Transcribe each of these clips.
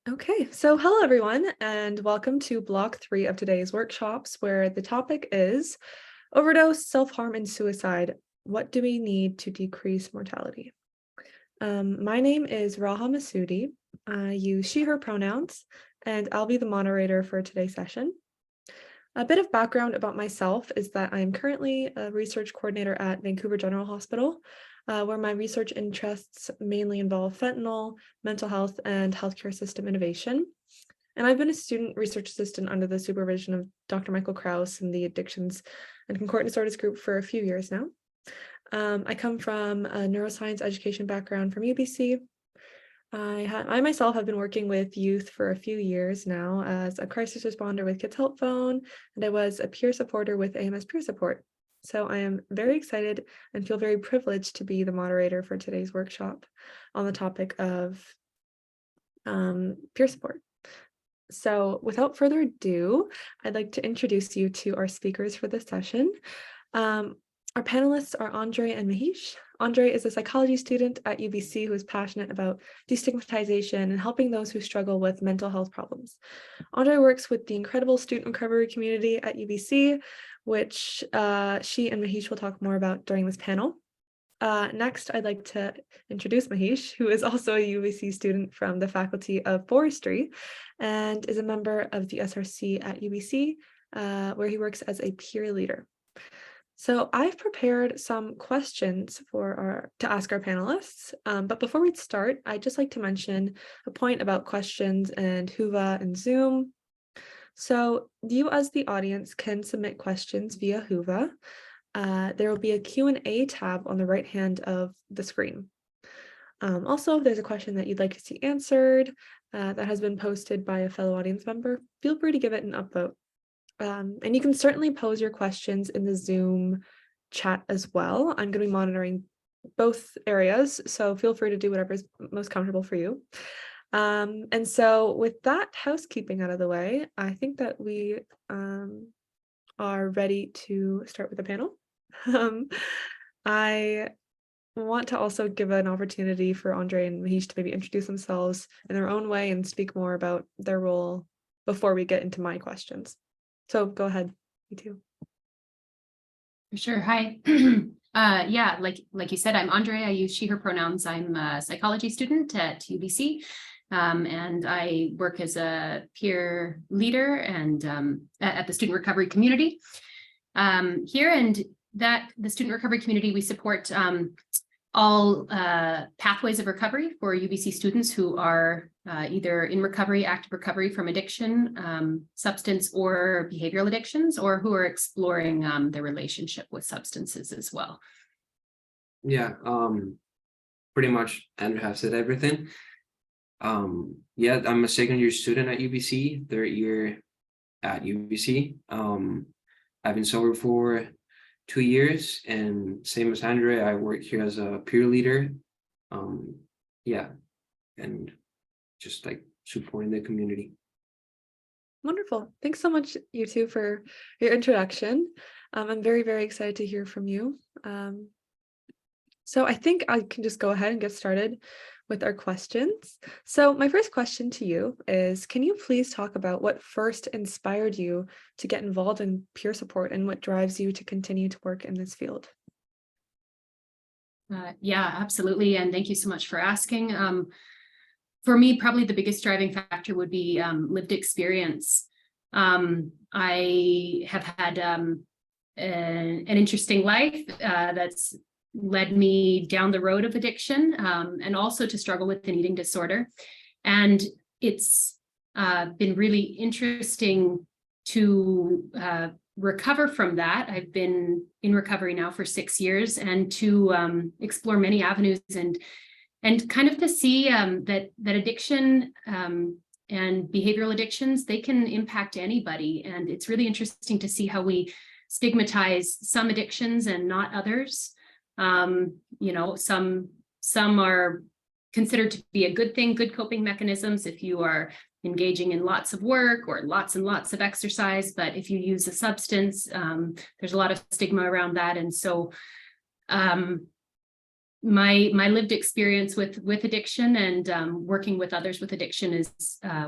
Okay, so hello everyone, and welcome to block 3 of today's workshops, where the topic is overdose, self-harm, and suicide. What do we need to decrease mortality? My name is Raha Masoudi. I use she, her pronouns, and I'll be the moderator for today's session. A bit of background about myself is that I am currently a research coordinator at Vancouver General Hospital, where my research interests mainly involve fentanyl, mental health, and healthcare system innovation. And I've been a student research assistant under the supervision of Dr. Michael Krause in the Addictions and Concurrent Disorders group for a few years now. I come from a neuroscience education background from UBC. I myself have been working with youth for a few years now as a crisis responder with Kids Help Phone, and I was a peer supporter with AMS Peer Support. So I am very excited and feel very privileged to be the moderator for today's workshop on the topic of peer support. So without further ado, I'd like to introduce you to our speakers for this session. Our panelists are Andree and Mahish. Andree is a psychology student at UBC who is passionate about destigmatization and helping those who struggle with mental health problems. Andree works with the incredible student recovery community at UBC, which she and Mahish will talk more about during this panel. Next, I'd like to introduce Mahish, who is also a UBC student from the Faculty of Forestry and is a member of the SRC at UBC, where he works as a peer leader. So I've prepared some questions to ask our panelists, but before we start, I'd just like to mention a point about questions and Whova and Zoom. So you as the audience can submit questions via Whova. There will be a Q&A tab on the right hand of the screen. Also, if there's a question that you'd like to see answered that has been posted by a fellow audience member, feel free to give it an upvote. And you can certainly pose your questions in the Zoom chat as well. I'm going to be monitoring both areas, so feel free to do whatever is most comfortable for you. And so with that housekeeping out of the way, I think that we are ready to start with the panel. I want to also give an opportunity for Andree and Mahish to maybe introduce themselves in their own way and speak more about their role before we get into my questions. So go ahead, you two. Sure. Hi. Yeah, like you said, I'm Andree. I use she, her pronouns. I'm a psychology student at UBC, and I work as a peer leader and at the student recovery community here. And that the student recovery community, we support all pathways of recovery for UBC students who are either in recovery, active recovery from addiction, substance or behavioral addictions, or who are exploring their relationship with substances as well. Yeah, pretty much Andrew has said everything. Yeah, I'm a second year student at UBC, third year at UBC. I've been sober for 2 years, and same as Andree, I work here as a peer leader. Yeah, and just like supporting the community. Wonderful. Thanks so much, you two, for your introduction. I'm very, very excited to hear from you. So I think I can just go ahead and get started with our questions. So my first question to you is, can you please talk about what first inspired you to get involved in peer support and what drives you to continue to work in this field? Yeah, absolutely. And thank you so much for asking. For me, probably the biggest driving factor would be lived experience. I have had an interesting life that's led me down the road of addiction and also to struggle with an eating disorder. And it's been really interesting to recover from that. I've been in recovery now for 6 years, and to explore many avenues and kind of to see that addiction and behavioral addictions, they can impact anybody. And it's really interesting to see how we stigmatize some addictions and not others. You know, some are considered to be a good thing, good coping mechanisms if you are engaging in lots of work or lots and lots of exercise. But if you use a substance, there's a lot of stigma around that. And so my lived experience with addiction and working with others with addiction is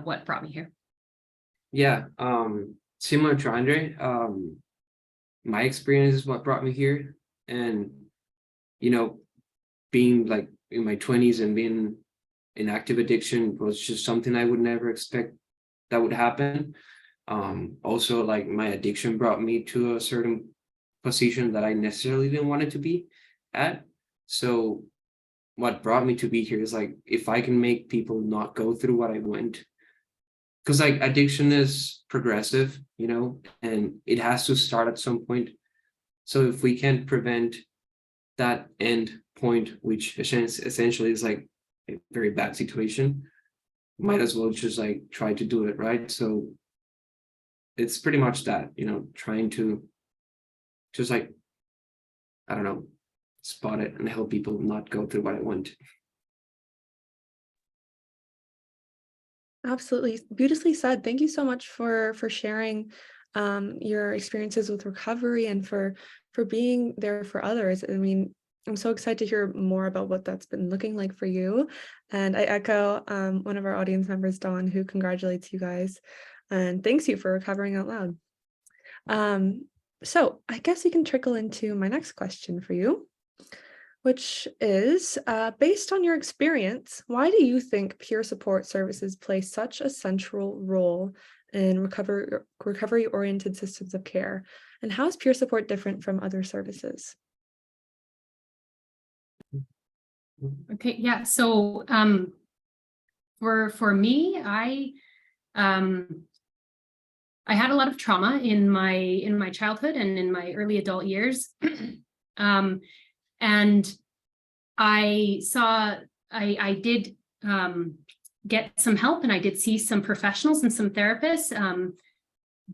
what brought me here. Yeah, similar to Andree, my experience is what brought me here. And, you know, being like in my 20s and being in active addiction was just something I would never expect that would happen. Also, like my addiction brought me to a certain position that I necessarily didn't want it to be at. So what brought me to be here is like, if I can make people not go through what I went, because like addiction is progressive, you know, and it has to start at some point. So if we can prevent that end point, which essentially is like a very bad situation, might as well just like try to do it, right? So it's pretty much that, you know, trying to just like, I don't know, spot it and help people not go through what I went. Absolutely. Beautifully said. Thank you so much for sharing your experiences with recovery and for being there for others. I mean, I'm so excited to hear more about what that's been looking like for you. And I echo one of our audience members, Dawn, who congratulates you guys and thanks you for recovering out loud. So I guess we can trickle into my next question for you, which is, based on your experience, why do you think peer support services play such a central role in recovery-oriented systems of care? And how is peer support different from other services? Okay, yeah. So for me, I had a lot of trauma in my childhood and in my early adult years. And I did get some help, and I did see some professionals and some therapists,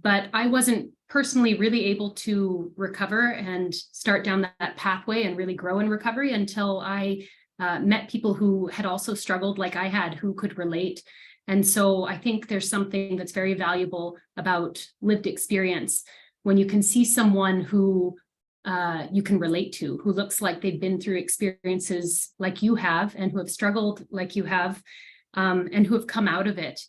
but I wasn't personally really able to recover and start down that pathway and really grow in recovery until I met people who had also struggled like I had, who could relate. And so I think there's something that's very valuable about lived experience when you can see someone who you can relate to, who looks like they've been through experiences like you have and who have struggled like you have, and who have come out of it.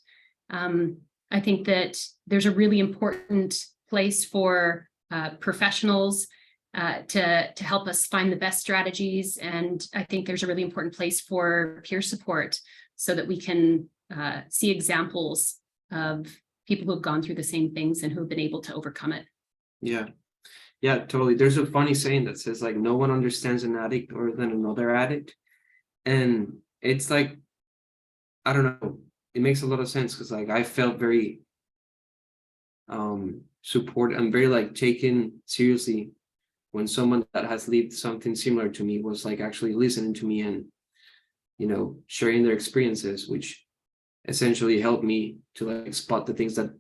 I think that there's a really important place for professionals to help us find the best strategies. And I think there's a really important place for peer support so that we can see examples of people who have gone through the same things and who have been able to overcome it. Yeah. Yeah, totally. There's a funny saying that says like, no one understands an addict more than another addict. And it's like, I don't know, it makes a lot of sense because like I felt very supported. I'm very like taken seriously when someone that has lived something similar to me was like actually listening to me and, you know, sharing their experiences, which essentially helped me to like spot the things that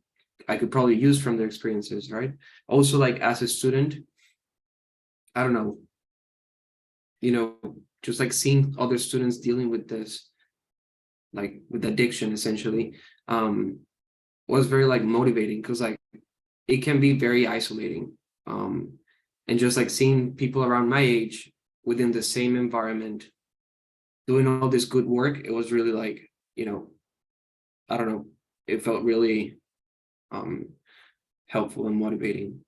I could probably use from their experiences, right? Also, like as a student, I don't know, you know, just like seeing other students dealing with this, like with addiction essentially, was very like motivating because like it can be very isolating. And just like seeing people around my age within the same environment doing all this good work, it was really like, you know, I don't know, it felt really helpful and motivating.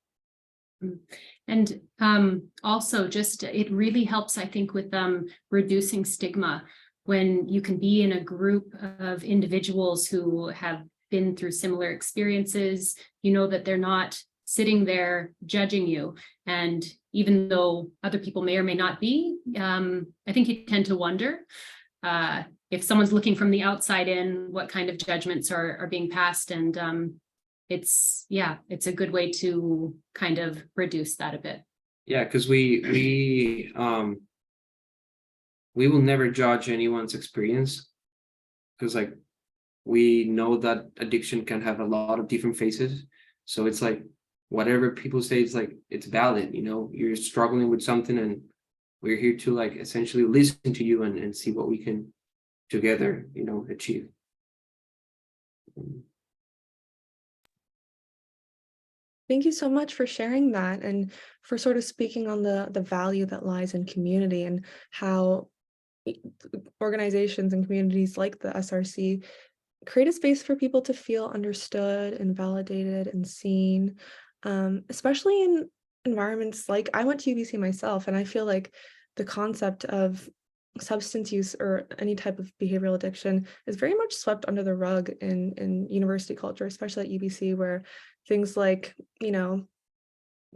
And also just it really helps, I think, with reducing stigma when you can be in a group of individuals who have been through similar experiences. You know that they're not sitting there judging you. And even though other people may or may not be, I think you tend to wonder if someone's looking from the outside in, what kind of judgments are being passed. And it's a good way to kind of reduce that a bit. Yeah, because we will never judge anyone's experience because like we know that addiction can have a lot of different faces. So it's like whatever people say, it's like it's valid, you know, you're struggling with something and we're here to like essentially listen to you and see what we can together, you know, achieve. Thank you so much for sharing that and for sort of speaking on the value that lies in community and how organizations and communities like the SRC create a space for people to feel understood and validated and seen, especially in environments like I went to UBC myself, and I feel like the concept of substance use or any type of behavioral addiction is very much swept under the rug in university culture, especially at UBC, where things like,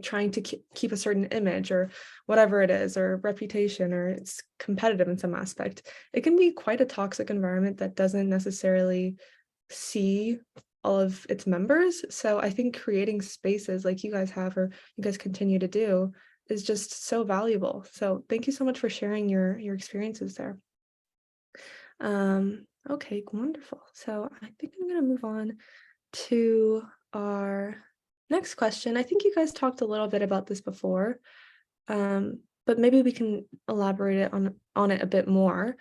trying to keep a certain image or whatever it is, or reputation, or it's competitive in some aspect, it can be quite a toxic environment that doesn't necessarily see all of its members. So I think creating spaces like you guys have, or you guys continue to do, is just so valuable. So thank you so much for sharing your experiences there. Okay, wonderful. So I think I'm going to move on to our next question. I think you guys talked a little bit about this before, but maybe we can elaborate it on it a bit more.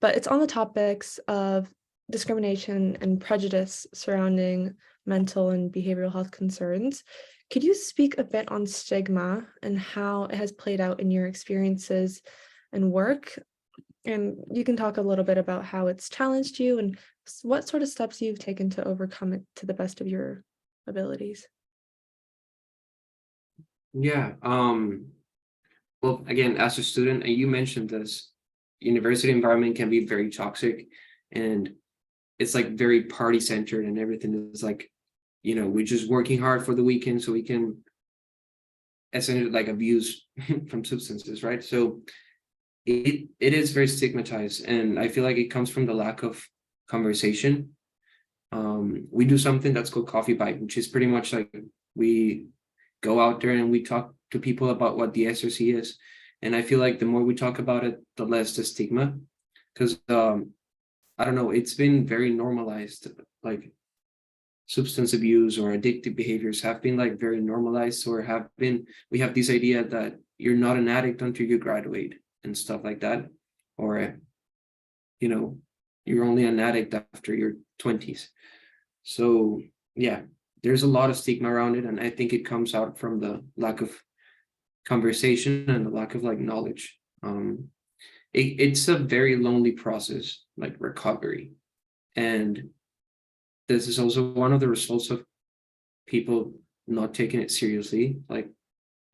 But it's on the topics of discrimination and prejudice surrounding mental and behavioral health concerns. Could you speak a bit on stigma and how it has played out in your experiences and work? And you can talk a little bit about how it's challenged you and what sort of steps you've taken to overcome it to the best of your abilities. Yeah. Well, again, as a student, and you mentioned this, university environment can be very toxic, and it's like very party centered, and everything is like, we're just working hard for the weekend so we can essentially like abuse from substances, right? So it is very stigmatized, and I feel like it comes from the lack of conversation. We do something that's called Coffee Bite, which is pretty much like we go out there and we talk to people about what the SRC is. And I feel like the more we talk about it, the less the stigma, because I don't know, it's been very normalized. Like substance abuse or addictive behaviors have been like very normalized, or we have this idea that you're not an addict until you graduate and stuff like that, or you're only an addict after your 20s. So yeah, there's a lot of stigma around it, and I think it comes out from the lack of conversation and the lack of like knowledge. It's a very lonely process, like recovery, and this is also one of the results of people not taking it seriously, like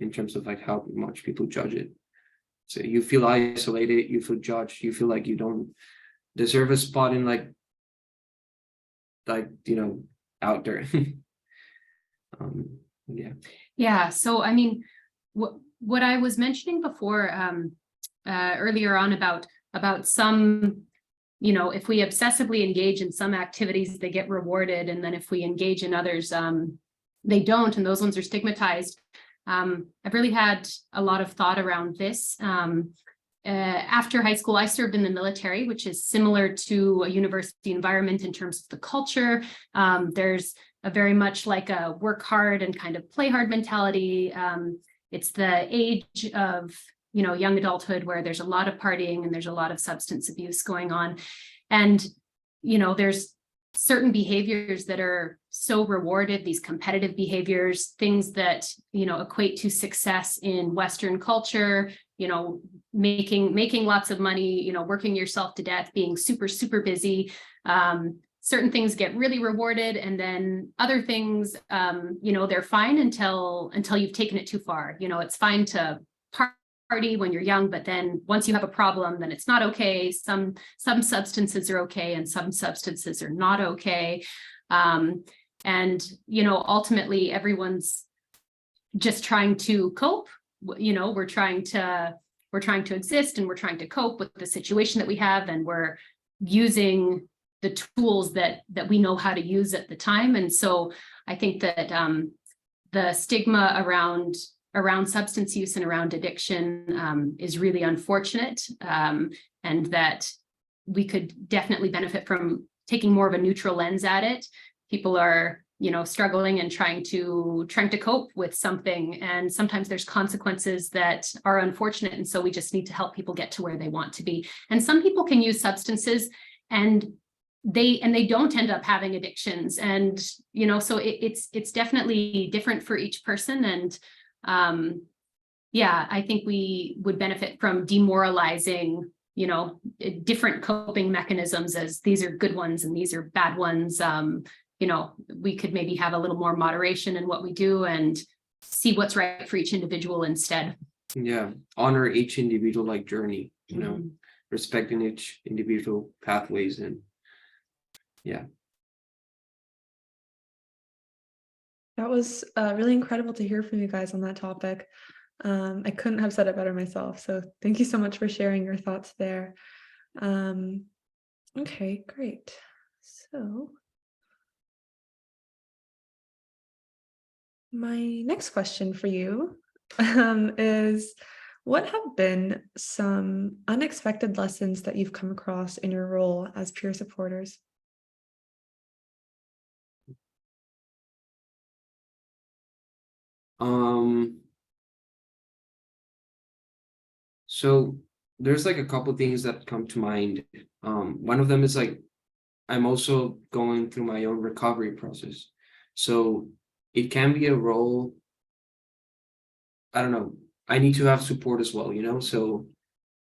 in terms of like how much people judge it. So you feel isolated, you feel judged, you feel like you don't deserve a spot in like out there. Yeah. So I mean, what I was mentioning before, earlier on about some, if we obsessively engage in some activities, they get rewarded, and then if we engage in others, they don't, and those ones are stigmatized. I've really had a lot of thought around this. After high school, I served in the military, which is similar to a university environment in terms of the culture. There's a very much like a work hard and kind of play hard mentality. It's the age of young adulthood where there's a lot of partying and there's a lot of substance abuse going on. And, there's certain behaviors that are so rewarded, these competitive behaviors, things that, equate to success in Western culture, making lots of money, working yourself to death, being super, super busy. Certain things get really rewarded, and then other things, they're fine until you've taken it too far. It's fine to party when you're young, but then once you have a problem, then it's not okay. Some substances are okay, and some substances are not okay. And ultimately, everyone's just trying to cope. We're trying to exist, and we're trying to cope with the situation that we have, and we're using the tools that we know how to use at the time. And so I think that the stigma around substance use and around addiction is really unfortunate, and that we could definitely benefit from taking more of a neutral lens at it. People are, struggling and trying to cope with something, and sometimes there's consequences that are unfortunate, and so we just need to help people get to where they want to be. And some people can use substances and they don't end up having addictions, and so it's definitely different for each person. And I think we would benefit from demoralizing different coping mechanisms, as these are good ones and these are bad ones. We could maybe have a little more moderation in what we do and see what's right for each individual instead. Yeah, honor each individual like journey, Mhm. respecting each individual pathways, and yeah. That was really incredible to hear from you guys on that topic. I couldn't have said it better myself. So thank you so much for sharing your thoughts there. Okay, great. So my next question for you is, what have been some unexpected lessons that you've come across in your role as peer supporters? So there's like a couple things that come to mind. One of them is like, I'm also going through my own recovery process. So it can be a role, I don't know, I need to have support as well, so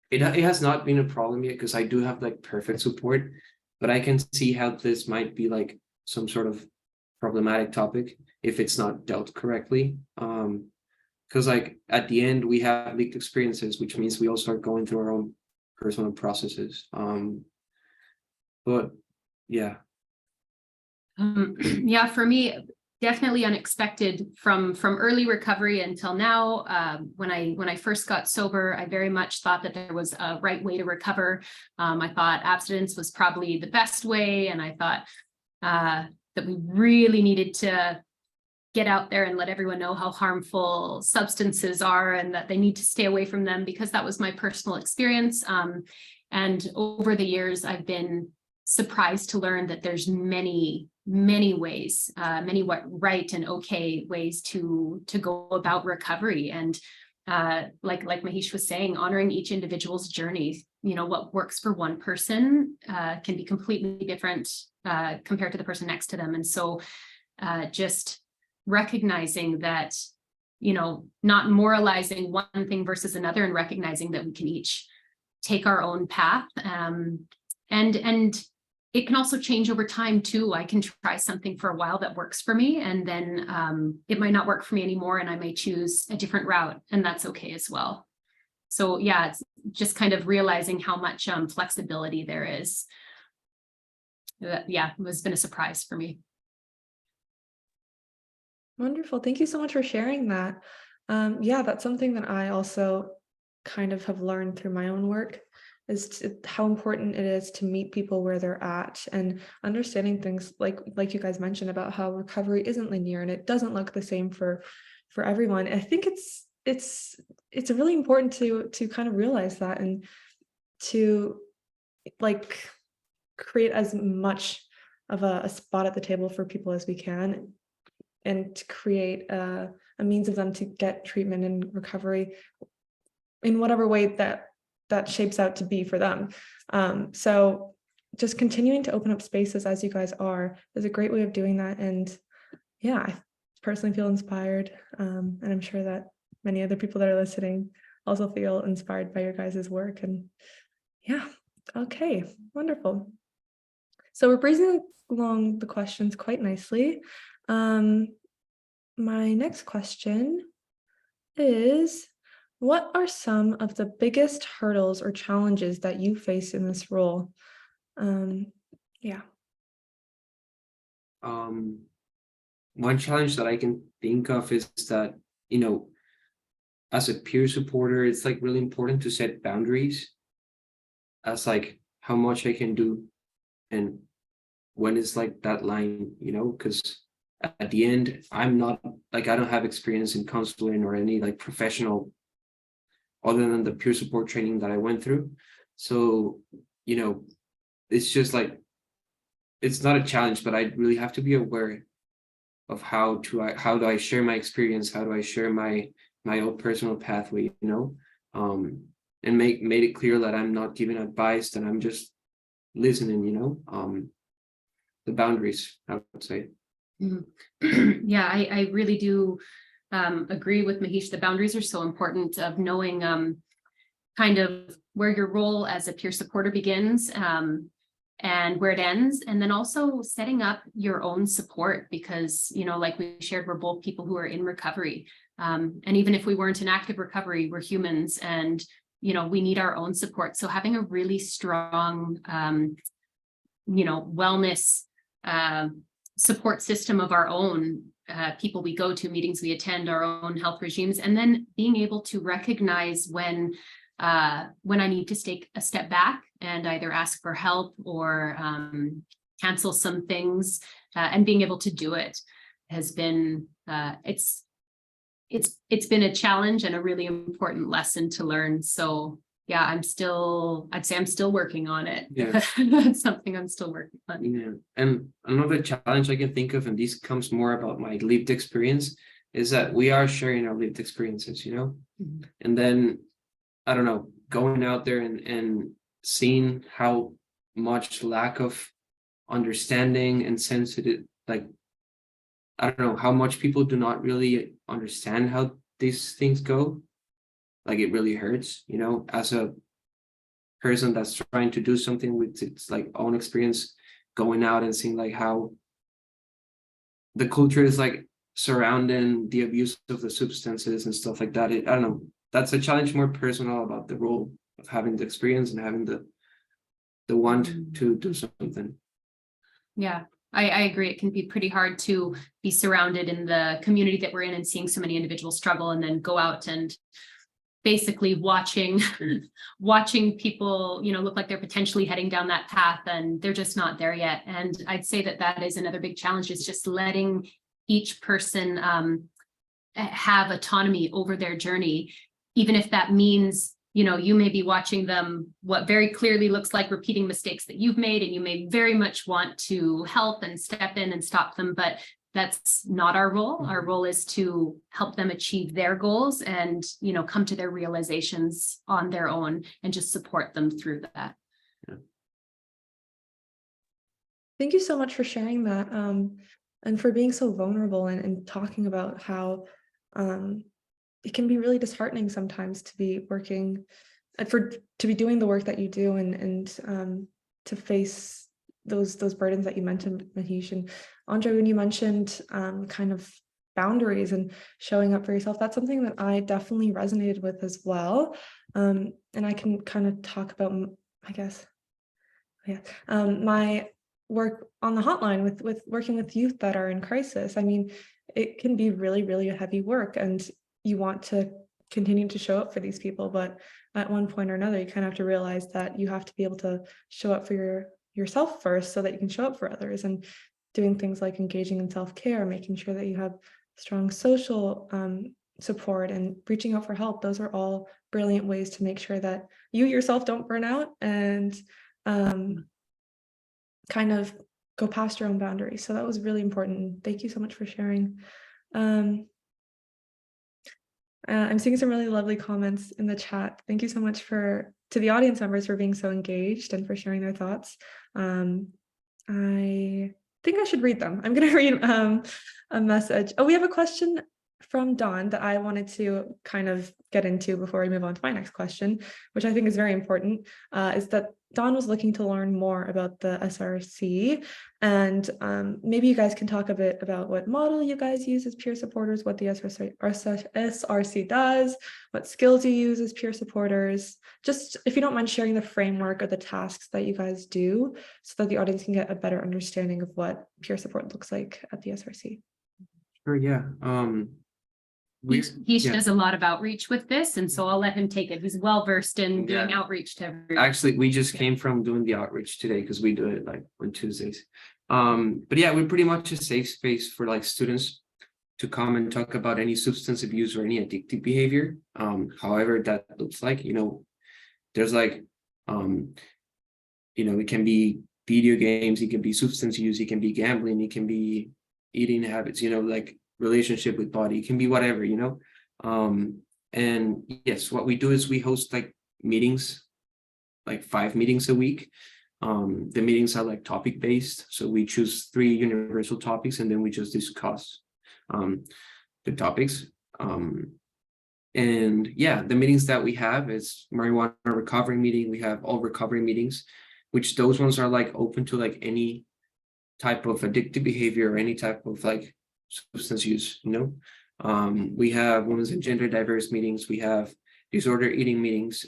it has not been a problem yet because I do have like perfect support, but I can see how this might be like some sort of problematic topic if it's not dealt correctly. Because like at the end we have leaked experiences, which means we all start going through our own personal processes. But yeah. Yeah, for me, definitely unexpected from early recovery until now. When I first got sober, I very much thought that there was a right way to recover. I thought abstinence was probably the best way, and I thought that we really needed to get out there and let everyone know how harmful substances are and that they need to stay away from them, because that was my personal experience. And over the years, I've been surprised to learn that there's many ways, many right and okay ways to go about recovery. And like Mahish was saying, honoring each individual's journey. What works for one person can be completely different compared to the person next to them. And so just recognizing that, not moralizing one thing versus another, and recognizing that we can each take our own path. And it can also change over time too. I can try something for a while that works for me, and then it might not work for me anymore, and I may choose a different route, and that's okay as well. So yeah, it's just kind of realizing how much flexibility there is. Yeah, it has been a surprise for me. Wonderful. Thank you so much for sharing that. Yeah, that's something that I also kind of have learned through my own work, is how important it is to meet people where they're at, and understanding things like you guys mentioned about how recovery isn't linear and it doesn't look the same for everyone. I think it's really important to kind of realize that, and to like create as much of a spot at the table for people as we can, and to create a means of them to get treatment and recovery in whatever way that shapes out to be for them. So just continuing to open up spaces as you guys are is a great way of doing that. And yeah, I personally feel inspired. And I'm sure that many other people that are listening also feel inspired by your guys' work. And yeah, okay, wonderful. So we're breezing along the questions quite nicely. My next question is, what are some of the biggest hurdles or challenges that you face in this role? Yeah. One challenge that I can think of is that, as a peer supporter, it's like really important to set boundaries as like how much I can do and when is like that line, because at the end, I'm not like, I don't have experience in counseling or any like professional other than the peer support training that I went through. So, it's just like, it's not a challenge, but I really have to be aware of how do I share my experience, how do I share my own personal pathway, and made it clear that I'm not giving advice, that I'm just listening, the boundaries, I would say. Yeah, I really do agree with Mahish. The boundaries are so important, of knowing kind of where your role as a peer supporter begins, and where it ends, and then also setting up your own support, because, you know, like we shared, we're both people who are in recovery. And even if we weren't in active recovery, we're humans, and, you know, we need our own support. So having a really strong, you know, wellness support system of our own, people we go to, meetings we attend, our own health regimes, and then being able to recognize when I need to take a step back and either ask for help or cancel some things, and being able to do it has been, it's been a challenge and a really important lesson to learn. So yeah, I'd say I'm still working on it. Yeah. That's something I'm still working on. Yeah. And another challenge I can think of, and this comes more about my lived experience, is that we are sharing our lived experiences, you know? Mhm. And then, I don't know, going out there and seeing how much lack of understanding and sensitive, like, I don't know, how much people do not really understand how these things go. Like, it really hurts, you know, as a person that's trying to do something with its like own experience, going out and seeing like how the culture is like surrounding the abuse of the substances and stuff like that. I don't know, that's a challenge more personal about the role of having the experience and having the want to do something. Yeah, I agree. It can be pretty hard to be surrounded in the community that we're in and seeing so many individuals struggle, and then go out and basically watching people, you know, look like they're potentially heading down that path, and they're just not there yet. And I'd say that is another big challenge, is just letting each person have autonomy over their journey, even if that means, you know, you may be watching them, what very clearly looks like repeating mistakes that you've made, and you may very much want to help and step in and stop them, but that's not our role. Our role is to help them achieve their goals and, you know, come to their realizations on their own, and just support them through that. Yeah. Thank you so much for sharing that, and for being so vulnerable and talking about how it can be really disheartening sometimes to be working, to be doing the work that you do, and to face those burdens that you mentioned, Mahish. And Andree, when you mentioned kind of boundaries and showing up for yourself, that's something that I definitely resonated with as well. And I can kind of talk about, I guess, my work on the hotline with working with youth that are in crisis. I mean, it can be really, really heavy work, and you want to continue to show up for these people, but at one point or another, you kind of have to realize that you have to be able to show up for yourself first, so that you can show up for others. And doing things like engaging in self-care, making sure that you have strong social support, and reaching out for help, those are all brilliant ways to make sure that you yourself don't burn out, and kind of go past your own boundaries. So that was really important. Thank you so much for sharing. I'm seeing some really lovely comments in the chat. Thank you so much to the audience members for being so engaged and for sharing their thoughts. I think I should read them. I'm going to read a message. Oh, we have a question from Dawn that I wanted to kind of get into before we move on to my next question, which I think is very important, is that Dawn was looking to learn more about the SRC, and maybe you guys can talk a bit about what model you guys use as peer supporters, what the SRC does, what skills you use as peer supporters. Just if you don't mind sharing the framework or the tasks that you guys do, so that the audience can get a better understanding of what peer support looks like at the SRC. Sure, yeah. He does a lot of outreach with this, and so I'll let him take it. He's well versed in doing outreach to everyone. Actually, we just came from doing the outreach today, because we do it like on Tuesdays. But yeah, we're pretty much a safe space for like students to come and talk about any substance abuse or any addictive behavior. However that looks like, you know, there's like you know, it can be video games, it can be substance use, it can be gambling, it can be eating habits, you know, like relationship with body, it can be whatever, you know. And yes, what we do is we host like meetings, like 5 meetings a week. The meetings are like topic based, so we choose 3 universal topics, and then we just discuss the topics. And yeah, the meetings that we have is marijuana recovery meeting. We have all recovery meetings, which those ones are like open to like any type of addictive behavior or any type of like substance use, you know. We have women's and gender diverse meetings. We have disorder eating meetings.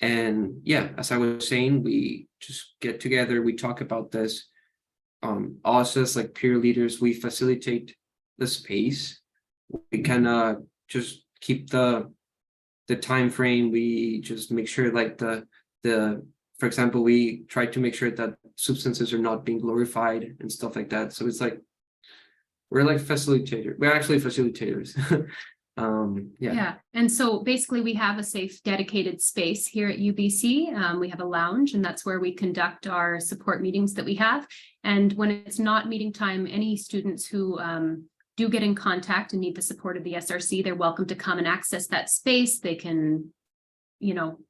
And yeah, as I was saying, we just get together, we talk about this. Us as like peer leaders, we facilitate the space. We kind of just keep the time frame. We just make sure like the for example, we try to make sure that substances are not being glorified and stuff like that. So it's like we're like facilitators. We're actually facilitators. Yeah. And so basically we have a safe, dedicated space here at UBC. We have a lounge, and that's where we conduct our support meetings that we have. And when it's not meeting time, any students who do get in contact and need the support of the SRC, they're welcome to come and access that space. They can,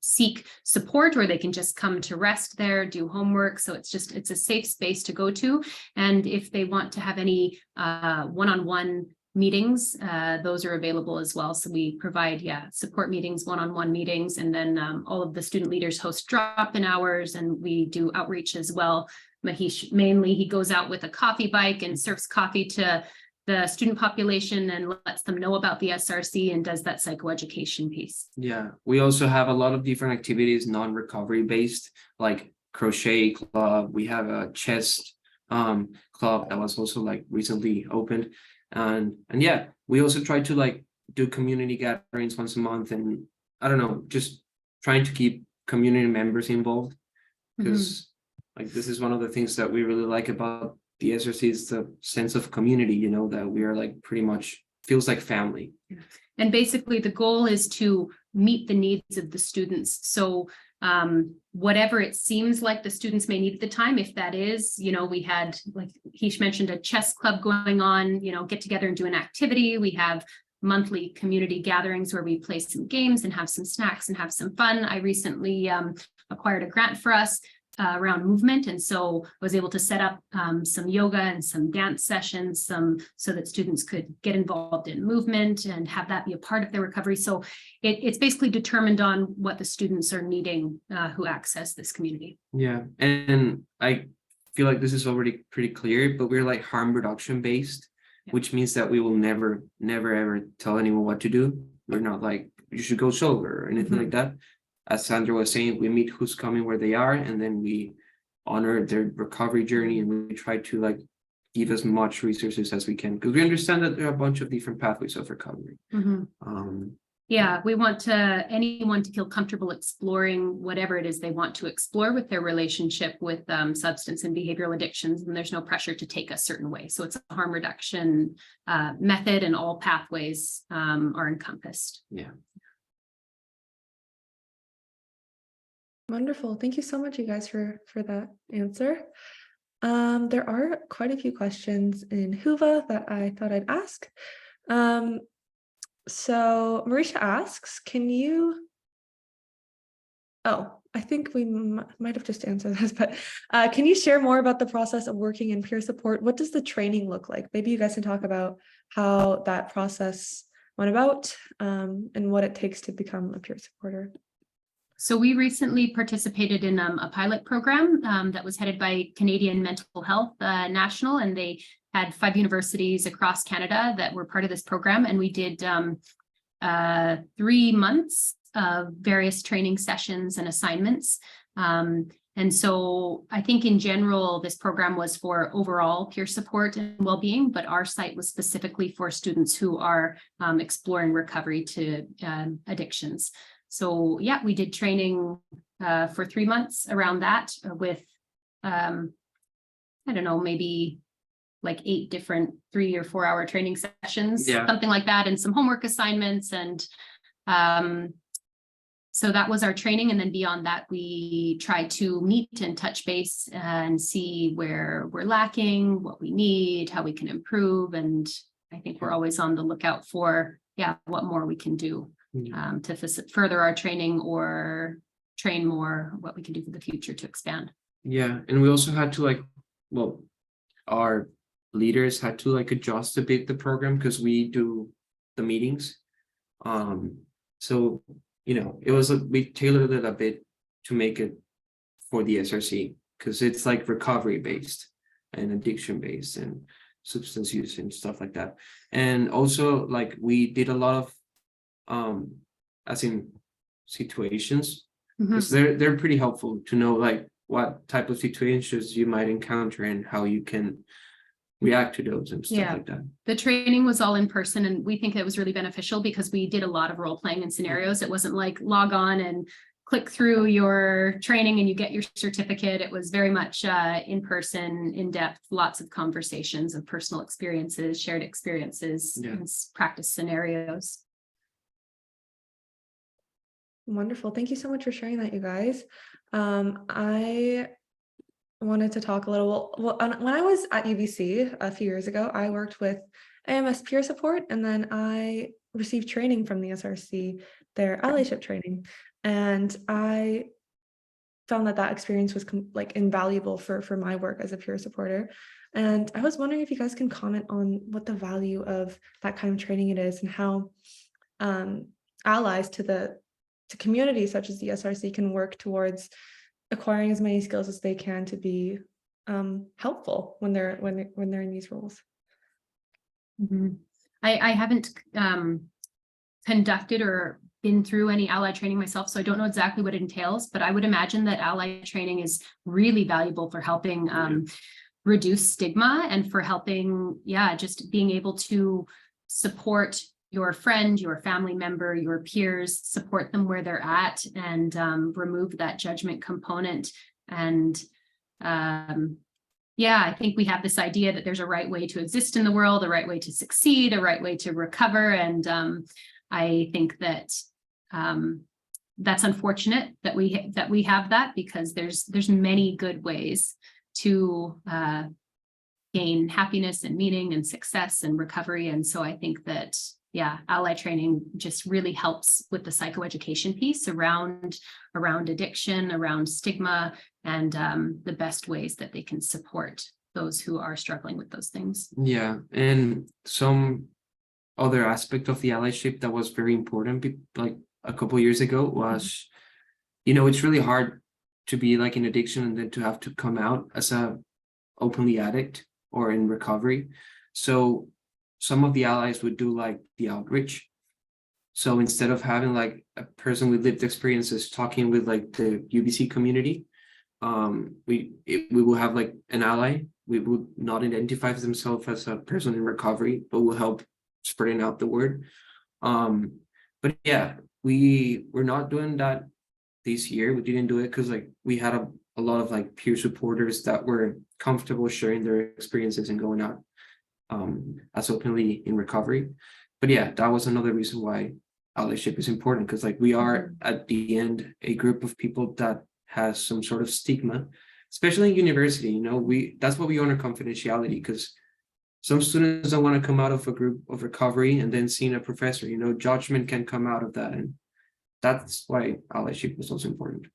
seek support, or they can just come to rest there, do homework. So it's a safe space to go to. And if they want to have any one-on-one meetings, those are available as well. So we provide, support meetings, one-on-one meetings, and then all of the student leaders host drop-in hours, and we do outreach as well. Mahish, mainly, he goes out with a coffee bike and serves coffee to the student population and lets them know about the SRC and does that psychoeducation piece. Yeah, we also have a lot of different activities, non-recovery based, like crochet club. We have a chess club that was also like recently opened. And yeah, we also try to like do community gatherings once a month, and I don't know, just trying to keep community members involved, because like this is one of the things that we really like about the SRC is the sense of community, that we are like pretty much feels like family. And basically the goal is to meet the needs of the students. So whatever it seems like the students may need at the time, if that is, we had, like Hish mentioned, a chess club going on, get together and do an activity. We have monthly community gatherings where we play some games and have some snacks and have some fun. I recently acquired a grant for us around movement, and so I was able to set up some yoga and some dance sessions, so that students could get involved in movement and have that be a part of their recovery. So it's basically determined on what the students are needing who access this community. Yeah, and I feel like this is already pretty clear, but we're like harm reduction based, which means that we will never ever tell anyone what to do. We're not like you should go sober or anything like that. As Sandra was saying, we meet who's coming where they are, and then we honor their recovery journey, and we try to like give as much resources as we can, because we understand that there are a bunch of different pathways of recovery. Yeah, we want anyone to feel comfortable exploring whatever it is they want to explore with their relationship with substance and behavioral addictions, and there's no pressure to take a certain way. So it's a harm reduction method, and all pathways are encompassed. Yeah. Wonderful. Thank you so much, you guys, for that answer. There are quite a few questions in Huva that I thought I'd ask. So Marisha asks, I think we might have just answered this, but can you share more about the process of working in peer support? What does the training look like? Maybe you guys can talk about how that process went about and what it takes to become a peer supporter. So we recently participated in a pilot program that was headed by Canadian Mental Health National, and they had 5 universities across Canada that were part of this program. And we did 3 months of various training sessions and assignments. And so I think in general, this program was for overall peer support and well-being, but our site was specifically for students who are exploring recovery to addictions. So yeah, we did training for 3 months around that with, I don't know, maybe like 8 different 3 or 4 hour training sessions, something like that, and some homework assignments. And so that was our training. And then beyond that, we tried to meet and touch base and see where we're lacking, what we need, how we can improve. And I think we're always on the lookout for, what more we can do. To further our training or train more, what we can do for the future to expand. Yeah, and we also had to our leaders had to adjust a bit the program, because we do the meetings. So, it was we tailored it a bit to make it for the SRC, because it's like recovery based and addiction based and substance use and stuff like that. And also, like, we did a lot of as in situations, because they're pretty helpful to know, like, what type of situations you might encounter and how you can react to those and stuff like that. The training was all in person, and we think it was really beneficial because we did a lot of role playing and scenarios. It wasn't like log on and click through your training and you get your certificate. It was very much in person, in depth, lots of conversations of personal experiences, shared experiences, and practice scenarios. Wonderful. Thank you so much for sharing that, you guys. I wanted to talk a little, well, when I was at UBC a few years ago, I worked with AMS peer support, and then I received training from the SRC, their allyship training. And I found that experience was like invaluable for my work as a peer supporter. And I was wondering if you guys can comment on what the value of that kind of training it is, and how allies to communities such as the SRC can work towards acquiring as many skills as they can to be helpful when they're in these roles. I haven't conducted or been through any ally training myself, so I don't know exactly what it entails, but I would imagine that ally training is really valuable for helping reduce stigma, and for helping, just being able to support your friend, your family member, your peers, support them where they're at, and remove that judgment component. And I think we have this idea that there's a right way to exist in the world, a right way to succeed, a right way to recover. And I think that that's unfortunate that we have that, because there's many good ways to gain happiness and meaning and success and recovery. And so I think that ally training just really helps with the psychoeducation piece around addiction, around stigma, and the best ways that they can support those who are struggling with those things. Yeah, and some other aspect of the allyship that was very important, like a couple of years ago, was, it's really hard to be like in addiction and then to have to come out as a openly addict or in recovery. So some of the allies would do like the outreach. So instead of having like a person with lived experiences talking with like the UBC community, we will have like an ally. We would not identify themselves as a person in recovery, but will help spreading out the word. But we're not doing that this year. We didn't do it because like we had a lot of like peer supporters that were comfortable sharing their experiences and going out as openly in recovery. But that was another reason why allyship is important, because like we are at the end a group of people that has some sort of stigma, especially in university. That's what we honor confidentiality, because some students don't want to come out of a group of recovery and then seeing a professor. Judgment can come out of that, and that's why allyship is also important.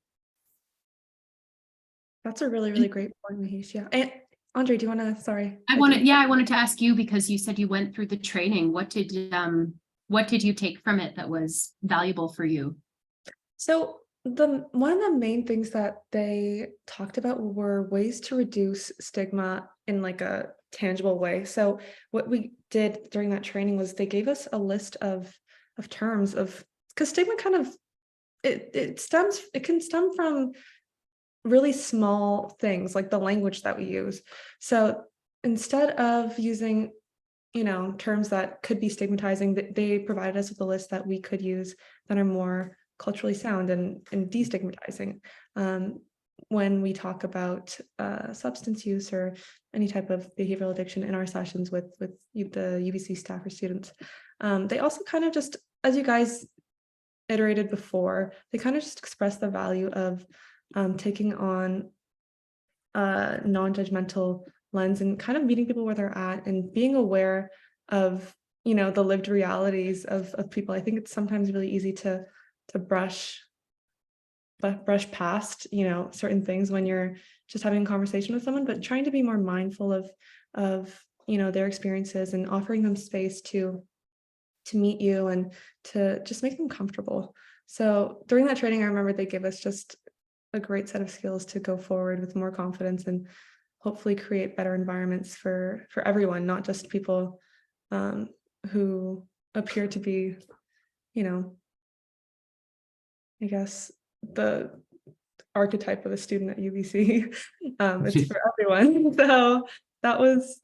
That's a really, really great point, Mahish. Yeah. And Andree, do you want to, sorry. I wanted to ask you, because you said you went through the training. What did you take from it that was valuable for you? So one of the main things that they talked about were ways to reduce stigma in like a tangible way. So what we did during that training was they gave us a list of terms of, because stigma kind of, it can stem from really small things like the language that we use. So instead of using, terms that could be stigmatizing, they provided us with a list that we could use that are more culturally sound and destigmatizing when we talk about substance use or any type of behavioral addiction in our sessions with the UBC staff or students. They also kind of just, as you guys iterated before, they kind of just express the value of taking on a non-judgmental lens and kind of meeting people where they're at and being aware of, the lived realities of people. I think it's sometimes really easy to brush past, certain things when you're just having a conversation with someone, but trying to be more mindful of their experiences and offering them space to to meet you and to just make them comfortable. So during that training, I remember they give us just a great set of skills to go forward with more confidence and hopefully create better environments for everyone, not just people who appear to be, you know, I guess the archetype of a student at UBC. It's for everyone. So that was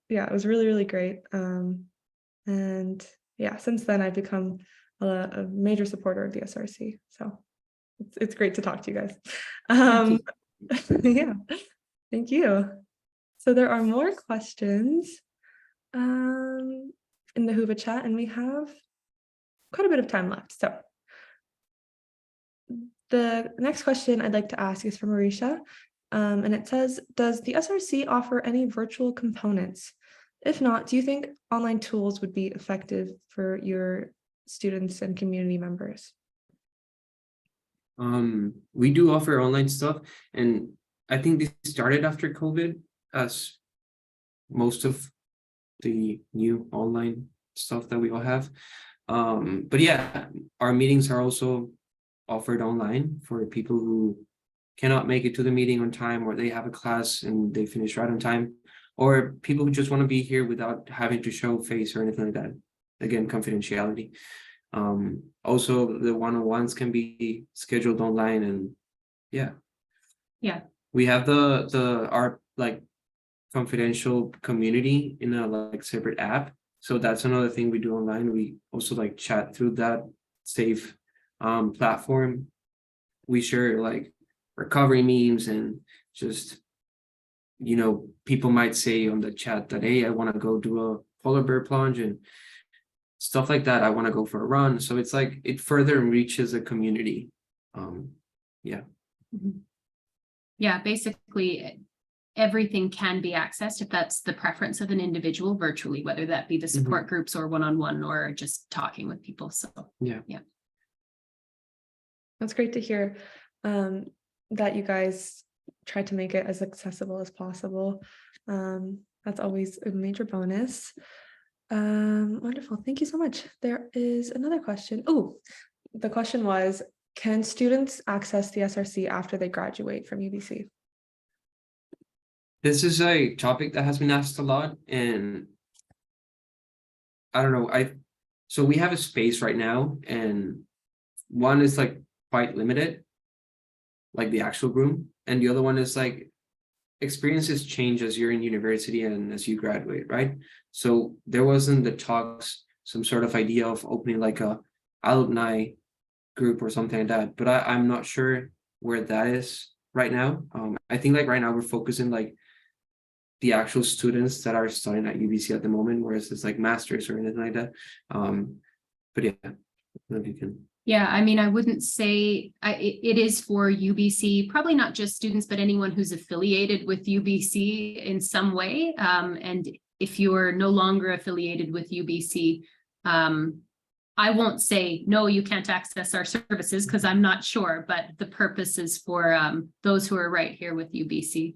yeah, it was really, really great. And yeah, since then I've become a major supporter of the SRC. So it's great to talk to you guys. Yeah, thank you. So there are more questions in the Whova chat, and we have quite a bit of time left. So the next question I'd like to ask is from Marisha, and it says, does the SRC offer any virtual components? If not, do you think online tools would be effective for your students and community members? We do offer online stuff, and I think this started after COVID, as most of the new online stuff that we all have. But yeah, our meetings are also offered online for people who cannot make it to the meeting on time, or they have a class and they finish right on time, or people who just want to be here without having to show face or anything like that. Again, confidentiality. Also the one-on-ones can be scheduled online, and yeah, we have our like confidential community in a like separate app, so that's another thing we do online. We also like chat through that safe platform. We share like recovery memes, and just, you know, people might say on the chat that, hey, I want to go do a polar bear plunge and stuff like that. I want to go for a run. So it's like it further reaches a community. Yeah. Yeah, basically everything can be accessed if that's the preference of an individual virtually, whether that be the support groups or one-on-one or just talking with people. So yeah. That's great to hear, that you guys try to make it as accessible as possible. That's always a major bonus. Wonderful. Thank you so much. There is another question. Oh, the question was, can students access the SRC after they graduate from UBC? This is a topic that has been asked a lot, and I don't know. So we have a space right now, and one is like quite limited, like the actual room, and the other one is like experiences change as you're in university and as you graduate, right? So there wasn't the talks, some sort of idea of opening like a alumni group or something like that, but I'm not sure where that is right now. I think like right now we're focusing like the actual students that are studying at UBC at the moment, whereas it's like masters or anything like that. But yeah, if you can. Yeah, I mean, I wouldn't say it is for UBC, probably not just students, but anyone who's affiliated with UBC in some way. And if you're no longer affiliated with UBC, I won't say, no, you can't access our services, because I'm not sure, but the purpose is for those who are right here with UBC.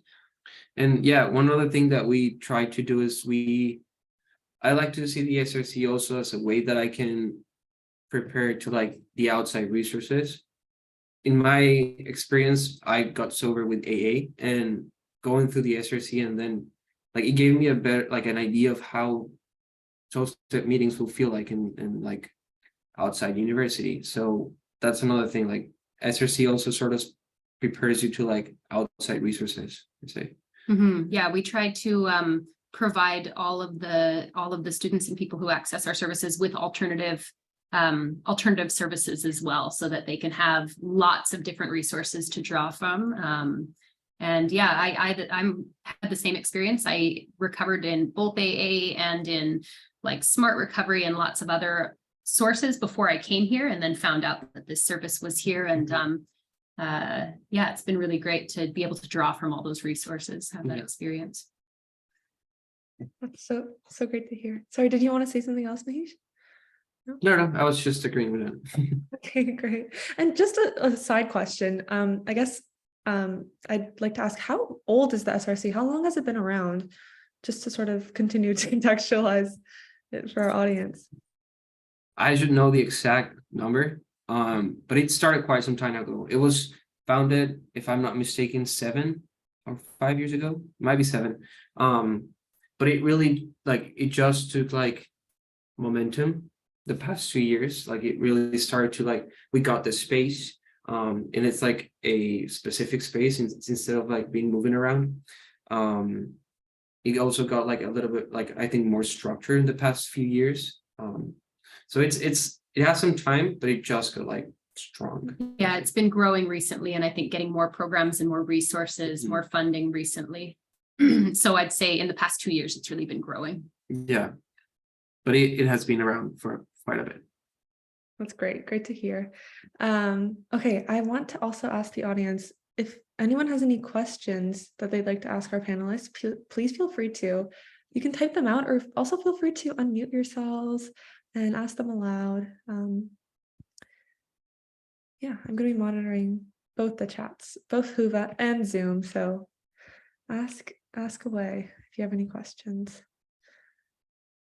And yeah, one other thing that we try to do is I like to see the SRC also as a way that I can prepare to like the outside resources. In my experience, I got sober with AA, and going through the SRC, and then like it gave me a better like an idea of how social meetings will feel like in like outside university. So that's another thing. Like SRC also sort of prepares you to like outside resources, I'd say. Yeah, we try to provide all of the students and people who access our services with alternative services as well, so that they can have lots of different resources to draw from. And yeah, I'm had the same experience. I recovered in both AA and in like Smart Recovery and lots of other sources before I came here, and then found out that this service was here. And yeah, it's been really great to be able to draw from all those resources, have that experience. That's so great to hear. Sorry, did you want to say something else, Mahish? No, I was just agreeing with that. Okay, great. And just a side question. I guess I'd like to ask, how old is the SRC? How long has it been around? Just to sort of continue to contextualize it for our audience. I should know the exact number, but it started quite some time ago. It was founded, if I'm not mistaken, 7 or 5 years ago, might be 7. But it really like it just took like momentum the past 2 years. Like it really started to like we got the space, and it's like a specific space instead of like being moving around. It also got like a little bit like I think more structure in the past few years. So it has some time, but it just got like strong. Yeah, it's been growing recently, and I think getting more programs and more resources, more funding recently. So I'd say in the past 2 years, it's really been growing. Yeah, but it has been around for quite a bit. That's great. Great to hear. Okay, I want to also ask the audience if anyone has any questions that they'd like to ask our panelists, please feel free to. You can type them out, or also feel free to unmute yourselves and ask them aloud. Yeah, I'm going to be monitoring both the chats, both Whova and Zoom. So ask away if you have any questions.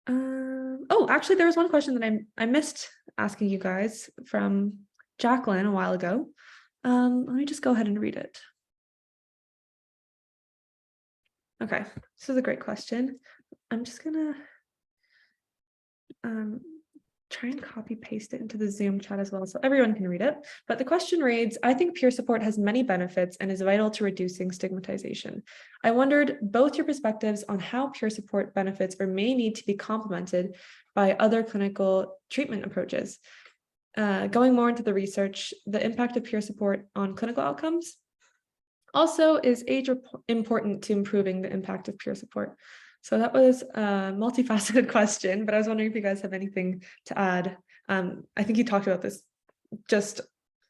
Oh, actually, there was one question that I missed asking you guys from Jacqueline a while ago. Let me just go ahead and read it. Okay, this is a great question. I'm just gonna try and copy paste it into the Zoom chat as well so everyone can read it. But the question reads, I think peer support has many benefits and is vital to reducing stigmatization. I wondered both your perspectives on how peer support benefits or may need to be complemented by other clinical treatment approaches. Going more into the research, the impact of peer support on clinical outcomes. Also, is age important to improving the impact of peer support? So that was a multifaceted question, but I was wondering if you guys have anything to add. I think you talked about this just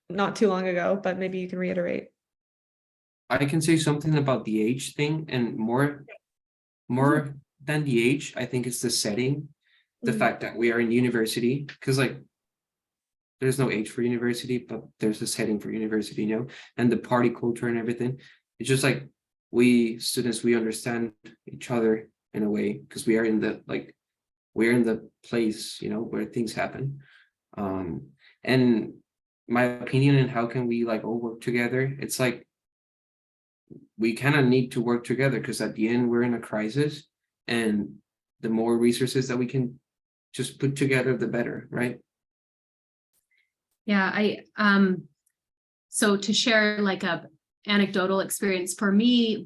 not too long ago, but maybe you can reiterate. I can say something about the age thing, and more than the age, I think it's the setting, the fact that we are in university, because like there's no age for university, but there's a setting for university, you know, and the party culture and everything. It's just like we students, we understand each other in a way because we're in the place, you know, where things happen. And my opinion and how can we like all work together, it's like we kind of need to work together because at the end we're in a crisis, and the more resources that we can just put together, the better, right? Yeah, so to share like a anecdotal experience for me,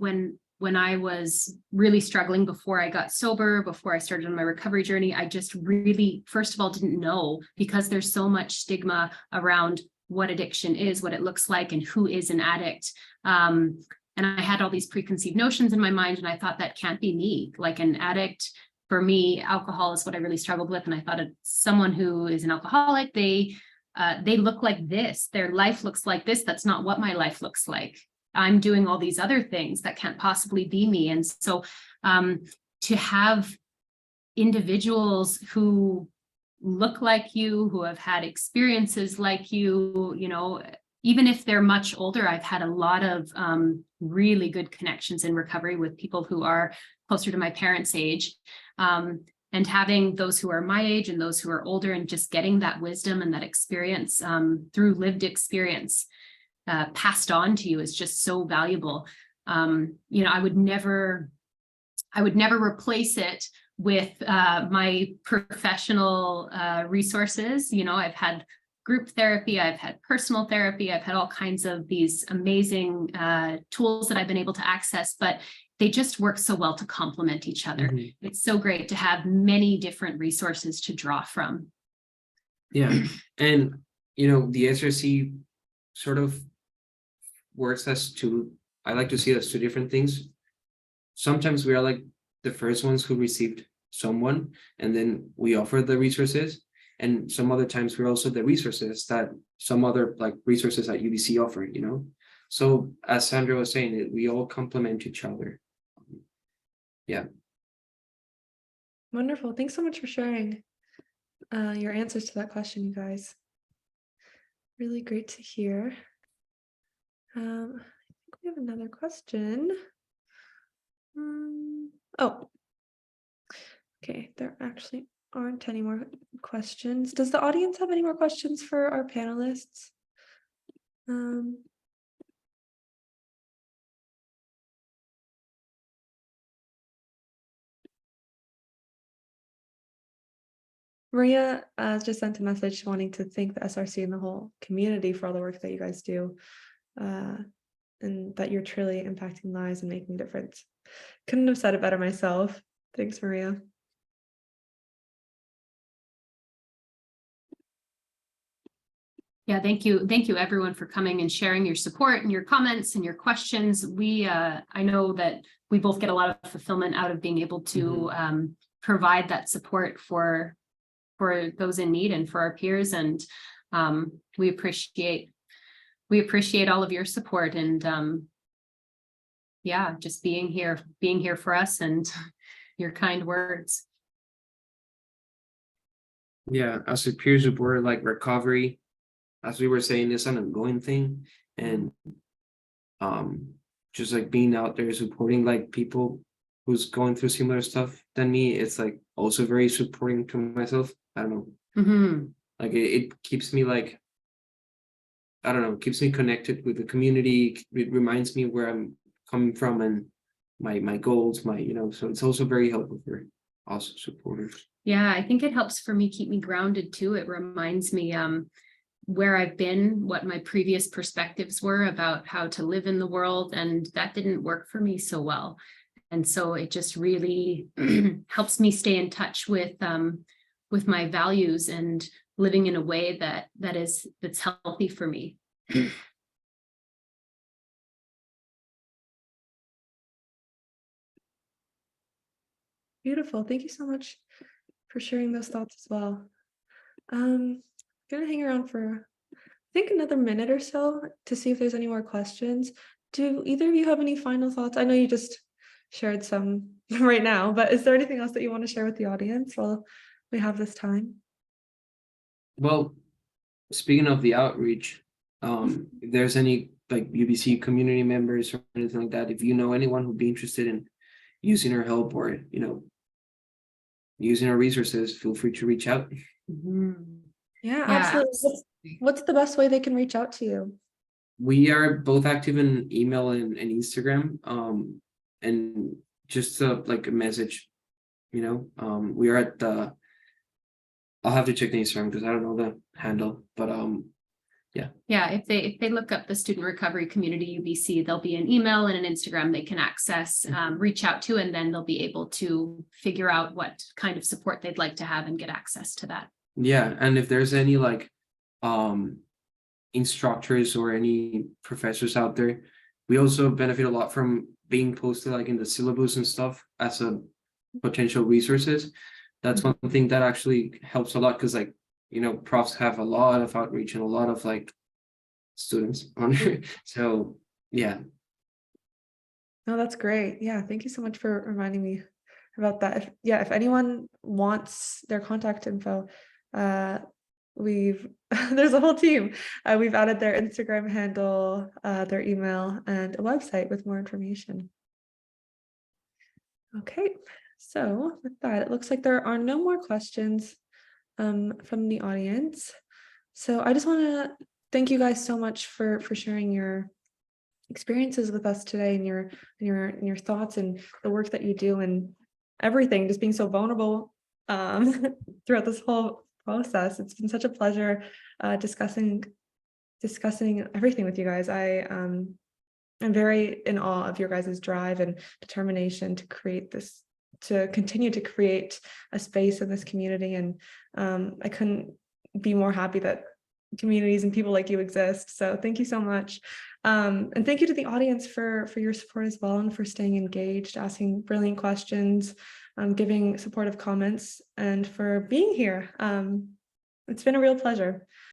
when I was really struggling before I got sober, before I started on my recovery journey, I just really, first of all, didn't know, because there's so much stigma around what addiction is, what it looks like, and who is an addict. And I had all these preconceived notions in my mind, and I thought that can't be me. Like an addict, for me, alcohol is what I really struggled with. And I thought someone who is an alcoholic, they look like this, their life looks like this. That's not what my life looks like. I'm doing all these other things that can't possibly be me. And so to have individuals who look like you, who have had experiences like you know, even if they're much older, I've had a lot of really good connections in recovery with people who are closer to my parents' age. And having those who are my age and those who are older, and just getting that wisdom and that experience through lived experience passed on to you is just so valuable. You know, I would never replace it with my professional resources. You know, I've had group therapy, I've had personal therapy, I've had all kinds of these amazing tools that I've been able to access, but they just work so well to complement each other. Mm-hmm. It's so great to have many different resources to draw from. Yeah, and you know, the SRC sort of works as two, I like to see it as two different things. Sometimes we are like the first ones who received someone, and then we offer the resources. And some other times we're also the resources that some other like resources at UBC offer, you know? So as Sandra was saying, we all complement each other. Yeah. Wonderful. Thanks so much for sharing your answers to that question, you guys. Really great to hear. I think we have another question. Oh, okay. There actually aren't any more questions. Does the audience have any more questions for our panelists? Maria just sent a message wanting to thank the SRC and the whole community for all the work that you guys do, and that you're truly impacting lives and making a difference. Couldn't have said it better myself. Thanks, Maria. Yeah, thank you. Thank you everyone for coming and sharing your support and your comments and your questions. I know that we both get a lot of fulfillment out of being able to provide that support for those in need and for our peers. And we appreciate all of your support and yeah, just being here for us and your kind words. Yeah, as a peer support, like recovery, as we were saying, it's an ongoing thing, and just like being out there supporting like people who's going through similar stuff than me, it's like also very supporting to myself. I don't know, like it keeps me like, I don't know, keeps me connected with the community. It reminds me where I'm coming from and my goals, so it's also very helpful for us supporters. Yeah, I think it helps for me keep me grounded too. It reminds me where I've been, what my previous perspectives were about how to live in the world, and that didn't work for me so well. And so it just really helps me stay in touch with my values and living in a way that's healthy for me. Beautiful. Thank you so much for sharing those thoughts as well. I'm gonna hang around for I think another minute or so to see if there's any more questions. Do either of you have any final thoughts? I know you just shared some right now, but is there anything else that you want to share with the audience while we have this time? Well, speaking of the outreach, if there's any like UBC community members or anything like that, if you know anyone who'd be interested in using our help or using our resources, feel free to reach out. Yeah, absolutely. What's the best way they can reach out to you? We are both active in email and Instagram, and just like a message, we are at the, I'll have to check the Instagram because I don't know the handle, but yeah, if they look up the Student Recovery Community UBC, there'll be an email and an Instagram they can access, reach out to, and then they'll be able to figure out what kind of support they'd like to have and get access to that. Yeah, and if there's any like instructors or any professors out there, we also benefit a lot from being posted like in the syllabus and stuff as a potential resources. That's one thing that actually helps a lot, because like profs have a lot of outreach and a lot of like students on so yeah. No, that's great. Yeah, thank you so much for reminding me about that. If anyone wants their contact info, there's a whole team. We've added their Instagram handle, their email, and a website with more information. Okay, so with that, it looks like there are no more questions from the audience. So I just want to thank you guys so much for sharing your experiences with us today, and your thoughts and the work that you do and everything, just being so vulnerable throughout this whole process. It's been such a pleasure discussing everything with you guys. I'm very in awe of your guys' drive and determination to continue to create a space in this community, and I couldn't be more happy that communities and people like you exist. So thank you so much. And thank you to the audience for your support as well, and for staying engaged, asking brilliant questions, giving supportive comments, and for being here. It's been a real pleasure.